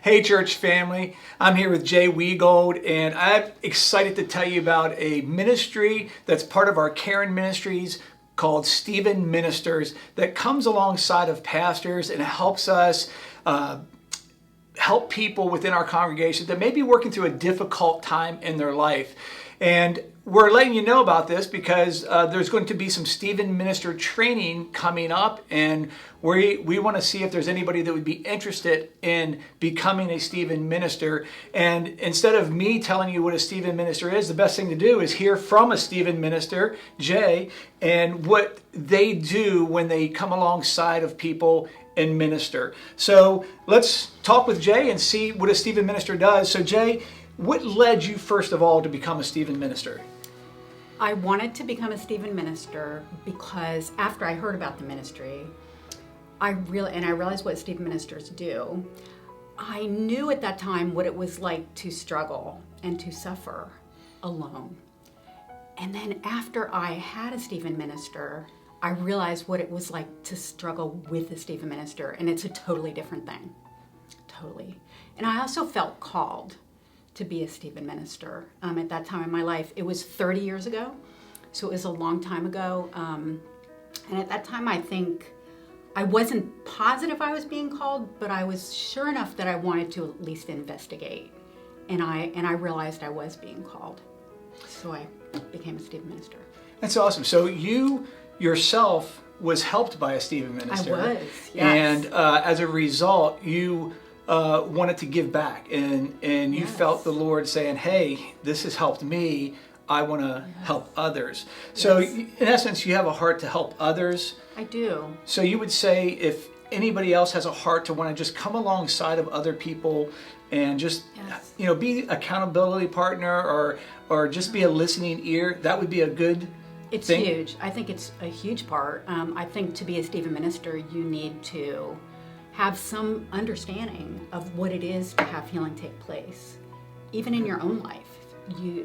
Hey church family, I'm here with Jaye Wiegold, and I'm excited to tell you about a ministry that's part of our Karen Ministries called Stephen Ministers that comes alongside of pastors and helps us help people within our congregation that may be working through a difficult time in their life. And we're letting you know about this because there's going to be some Stephen Minister training coming up, and we want to see if there's anybody that would be interested in becoming a Stephen Minister. And instead of me telling you what a Stephen Minister is, the best thing to do is hear from a Stephen Minister, Jay, and what they do when they come alongside of people and minister. So let's talk with Jay and see what a Stephen Minister does. So Jay, what led you first of all to become a Stephen Minister? I wanted to become a Stephen Minister because after I heard about the ministry, I realized what Stephen Ministers do. I knew at that time what it was like to struggle and to suffer alone. And then after I had a Stephen Minister, I realized what it was like to struggle with a Stephen Minister, and it's a totally different thing, totally. And I also felt called to be a Stephen Minister at that time in my life. It was 30 years ago, so it was a long time ago. And at that time, I think I wasn't positive I was being called, but I was sure enough that I wanted to at least investigate. And I realized I was being called, so I became a Stephen Minister. That's awesome. So you yourself was helped by a Stephen Minister. I was, yes. And as a result, you wanted to give back, and you Yes. felt the Lord saying, hey, this has helped me, I want to help others. So Yes. in essence, you have a heart to help others. I do. So you would say if anybody else has a heart to want to just come alongside of other people and just Yes. be accountability partner or just be a listening ear, that would be a good It's thing? huge. I think it's a huge part. I think to be a Stephen Minister, you need to have some understanding of what it is to have healing take place. Even in your own life,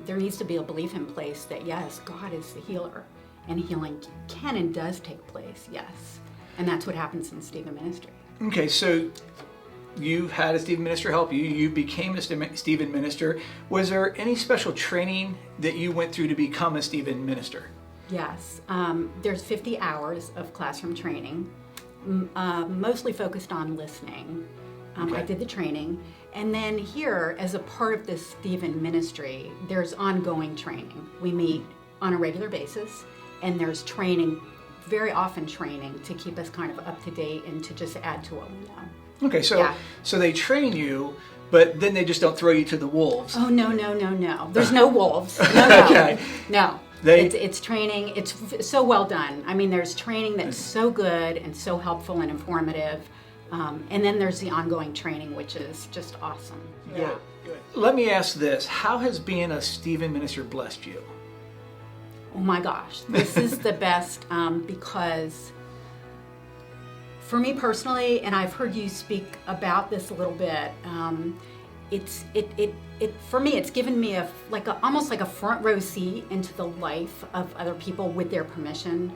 there needs to be a belief in place that yes, God is the healer, and healing can and does take place, yes. And that's what happens in Stephen Ministry. Okay, so you had a Stephen Minister help you. You became a Stephen Minister. Was there any special training that you went through to become a Stephen Minister? Yes, there's 50 hours of classroom training, mostly focused on listening. I did the training, and then here, as a part of this Stephen Ministry, there's ongoing training. We meet on a regular basis, and there's training, very often training, to keep us kind of up to date and to just add to what we know. Okay, so Yeah. so they train you, but then they just don't throw you to the wolves. Oh, no. There's no wolves. No. Okay. No. They- It's training. It's so well done. I mean, there's training that's so good and so helpful and informative. And then there's the ongoing training, which is just awesome. Good, good. Let me ask this. How has being a Stephen Minister blessed you? Oh my gosh, this is the best because for me personally, and I've heard you speak about this a little bit, for me, it's given me almost like a front row seat into the life of other people with their permission,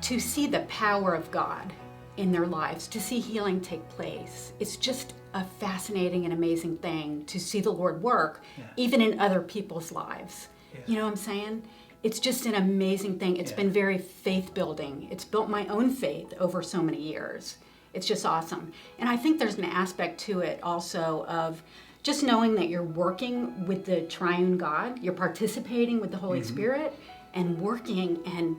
to see the power of God in their lives, to see healing take place. It's just a fascinating and amazing thing to see the Lord work, even in other people's lives. Yeah. You know what I'm saying? It's just an amazing thing. It's been very faith building. It's built my own faith over so many years. It's just awesome. And I think there's an aspect to it also of just knowing that you're working with the triune God, you're participating with the Holy Spirit, and working and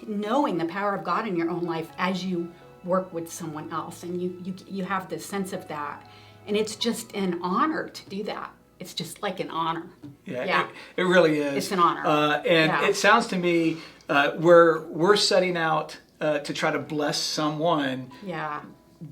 knowing the power of God in your own life as you work with someone else. And you have this sense of that. And it's just an honor to do that. It's just like an honor. Yeah. It really is. It's an honor. And it sounds to me we're setting out to try to bless someone. Yeah.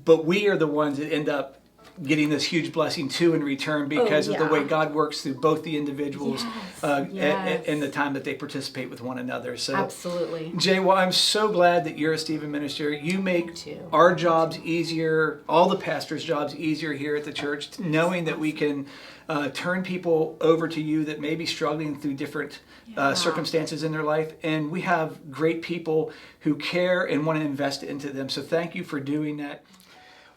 But we are the ones that end up getting this huge blessing too in return because of the way God works through both the individuals and the time that they participate with one another. So absolutely. Jay, well, I'm so glad that you're a Stephen Minister. You make our jobs easier, all the pastors' jobs easier here at the church, knowing that we can turn people over to you that may be struggling through different circumstances in their life. And we have great people who care and want to invest into them. So thank you for doing that.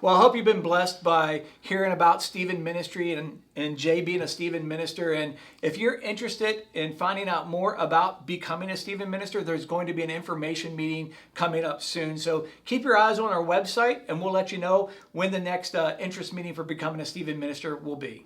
Well, I hope you've been blessed by hearing about Stephen Ministry and Jay being a Stephen Minister. And if you're interested in finding out more about becoming a Stephen Minister, there's going to be an information meeting coming up soon. So keep your eyes on our website and we'll let you know when the next interest meeting for becoming a Stephen Minister will be.